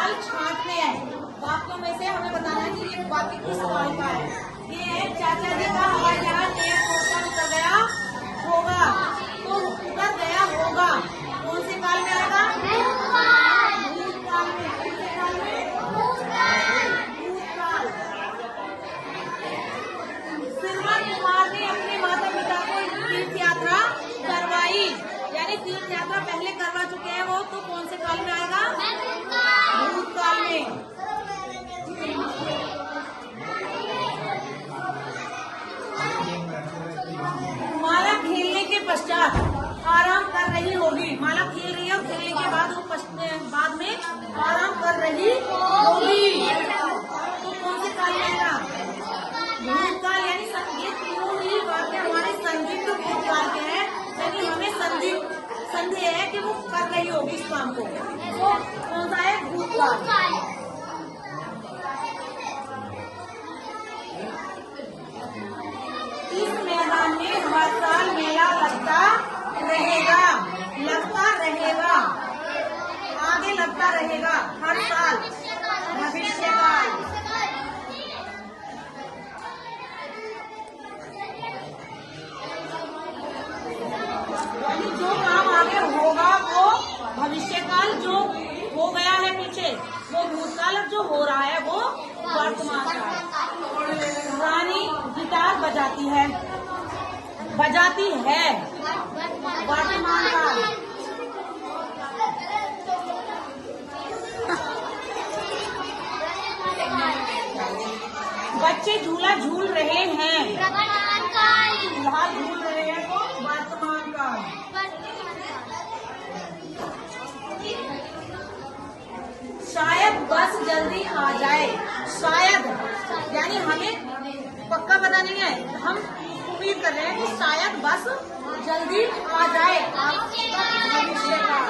सवाल छांटने हैं। वाक्यों में से हमें बताना है कि ये वाक्य किस सवाल का है। ये है, चाचा जी का हवाई जहाज एयरपोर्ट पर उतर गया होगा। तो उतर गया होगा कौन से काल में आएगा? भूतकाल में। कौन से काल में? भूतकाल। श्रीमान कुमार ने अपने माता पिता को तीर्थ यात्रा करवाई, यानी तीर्थ यात्रा पहले करवा चुके हैं वो, तो कौन से काल में आएगा? भूतकाल में। माला खेलने के पश्चात आराम कर रही होगी। माला खेल रही है और खेलने के बाद वो बाद में आराम कर रही होगी, तो कौन से काल में आएगा? भूतकाल। यानी ये तीनों ही वाक्य हमारे संदिग्ध भूतकाल के हैं, यानी हमें संदेह है कि वो कर रही होगी इस काम को, तो कौन सा है? भूतकाल। इस मैदान में हर साल मेला लगता रहेगा। लगता रहेगा, आगे लगता रहेगा, हर साल। भविष्यकाल। यानी जो काम आगे होगा वो भविष्यकाल, जो हो गया है पीछे वो भूतकाल, और जो हो रहा है वो वर्तमान काल। रानी गिटार बजाती है। बजाती है, वर्तमान काल। बच्चे झूला झूल रहे हैं। झूला झूल रहे हैं तो वर्तमान काल। शायद बस जल्दी आ जाए। शायद यानी हमें पक्का पता नहीं है, हम उम्मीद कर रहे हैं कि शायद बस जल्दी आ जाए। भविष्य काल।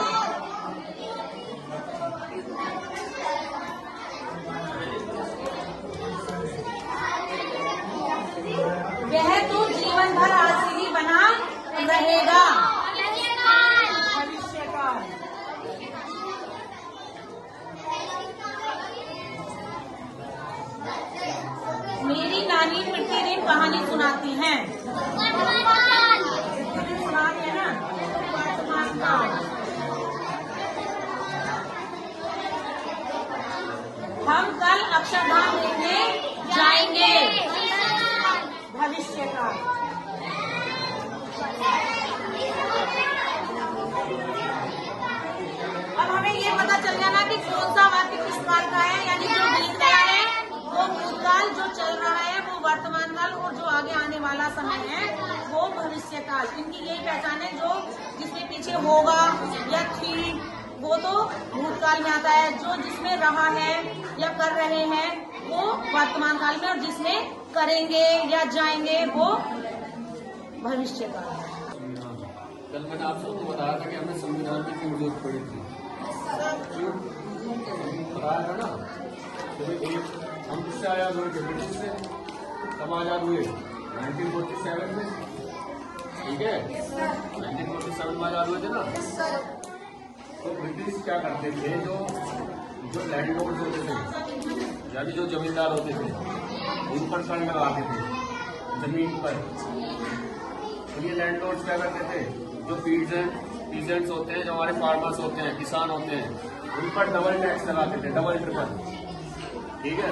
वह तो जीवन भर आलसी ही बना रहेगा। भविष्य काल। मेरी नानी प्रतिदिन कहानी सुनाती हैं। सुनाती है ना, वर्तमान काल। हम कल अक्षरधाम देखने जाएंगे। भविष्य काल। अब हमें ये पता चल गया ना कि कौन सा वाक्य किस काल का है, यानी जो बीत गया है वो भूतकाल, जो चल रहा है वो वर्तमान काल, और जो आगे आने वाला समय है वो भविष्य काल। इनकी यही पहचान है, जो जिसमें पीछे होगा या थी वो तो भूतकाल में आता है, जो जिसमें रहा है या कर रहे हैं वो वर्तमान काल में, और जिसमें करेंगे या जाएंगे वो भविष्य काल। कल मैंने आप सबको बताया था कि हमें संविधान की क्यों जरूरत पड़ी थी। क्यों बताया था ना, हम किससे आजाद हुए थे? ब्रिटिश से। कब आजाद हुए? 1947 में। ठीक है, 1947 में आजाद हुए थे ना। तो ब्रिटिश क्या करते थे, जो लैंडलॉर्ड्स होते थे, यानी जो जमींदार होते थे, उन पर कर लगाते थे जमीन पर। तो ये लैंडलॉर्ड्स क्या करते थे, जो पीजेंट्स होते हैं, जो हमारे फार्मर्स होते हैं, किसान होते हैं, उन पर डबल टैक्स लगाते थे, डबल ट्रिपल। ठीक है,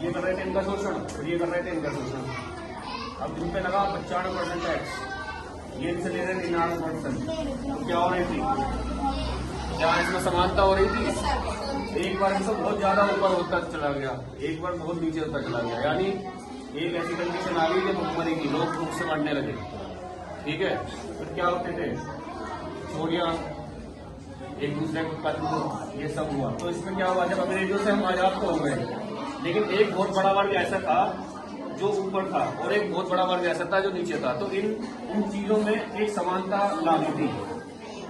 ये कर रहे थे इनका शोषण और ये कर रहे थे इनका शोषण। अब जिन पे लगा 95% टैक्स, ये इनसे ले रहे थे 99%। तो क्या हो रही थी? क्या इसमें समानता हो रही थी? एक बार इनसे बहुत ज्यादा ऊपर होता चला गया, एक बार बहुत नीचे होता चला गया, यानी एक ऐसी कंडीशन आ गई कि भुखमरी की, लोग भूख से मरने लगे। ठीक है, फिर क्या होते थे? चोरियां, एक दूसरे को कत्ल, ये सब हुआ। तो इसमें क्या हुआ, जब अंग्रेजों से हम आजाद तो हो गए, लेकिन एक बहुत बड़ा वर्ग ऐसा था जो ऊपर था और एक बहुत बड़ा वर्ग ऐसा था जो नीचे था। तो इन चीजों में एक समानता लानी थी,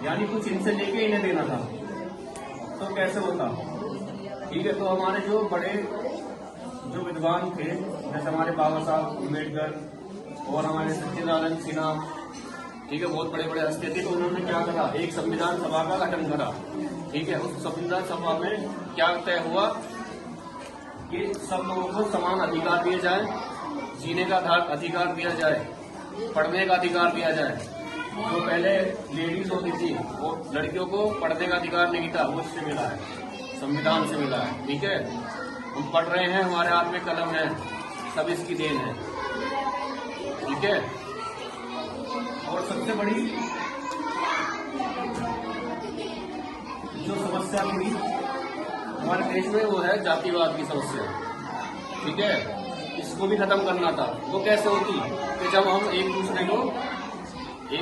यानी कुछ इनसे लेके इन्हें देना था। तो कैसे होता? ठीक है, तो हमारे जो बड़े जो विद्वान थे, जैसे हमारे बाबा साहब अम्बेडकर और हमारे सत्यनारायण सिन्हा, ठीक है, बहुत बड़े बड़े हस्ती थे, तो उन्होंने क्या करा, एक संविधान सभा का गठन करा। ठीक है, उस संविधान सभा में क्या तय हुआ कि सब लोगों को समान अधिकार दिए जाए, जीने का अधिकार दिया जाए, पढ़ने का अधिकार दिया जाए। जो पहले लेडीज होती थी, वो लड़कियों को पढ़ने का अधिकार नहीं था, वो इससे मिला है, संविधान से मिला है। ठीक है, हम पढ़ रहे हैं, हमारे हाथ में कलम है, सब इसकी देन है। ठीक है, और सबसे बड़ी जो समस्या थी हमारे देश में, वो है जातिवाद की समस्या। ठीक है, इसको भी खत्म करना था। वो कैसे होती कि जब हम एक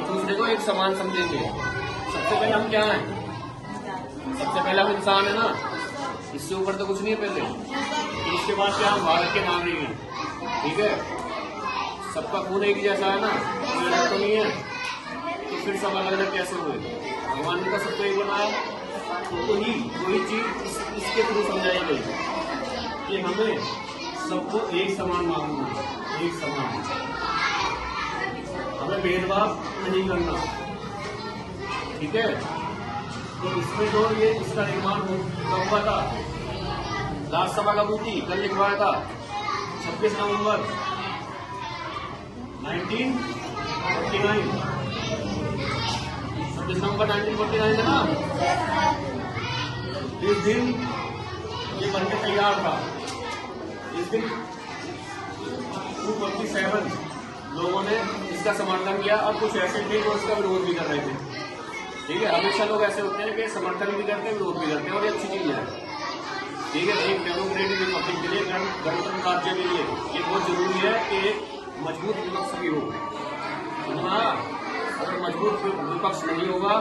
दूसरे को एक समान समझेंगे। सबसे पहले हम क्या हैं? सबसे पहले हम इंसान है ना, इससे ऊपर तो कुछ नहीं है पहले। तो इसके बाद क्या, हम भारत के नागरिक हैं। ठीक है, सबका खून एक जैसा है ना, कोई अलग तो नहीं है, तो फिर सब अलग अलग कैसे हुए? भगवान ने तो सबको एक बनाया, तो वही चीज इसके थ्रू समझाई गई कि हमें सबको एक समान मानना, एक समान, हमें भेदभाव नहीं करना। ठीक है, तो इसमें जो ये इसका निर्माण हुआ था, राज्यसभा का बूटी कल लिखवाया था 26 नवंबर 1949, 26 नवंबर 1949 है ना, इस दिन ये बनके तैयार था। इस दिन 247 लोगों ने इसका समर्थन किया, और कुछ ऐसे थे जो इसका विरोध भी कर रहे थे। ठीक है, हमेशा लोग ऐसे होते हैं कि समर्थन भी करते हैं, विरोध भी करते हैं, और ये अच्छी चीज है। ठीक है, एक डेमोक्रेटिक रिपब्लिक के लिए, गणतंत्र राज्य के लिए ये बहुत जरूरी है कि एक मजबूत विपक्ष भी हो। अगर मजबूत विपक्ष नहीं होगा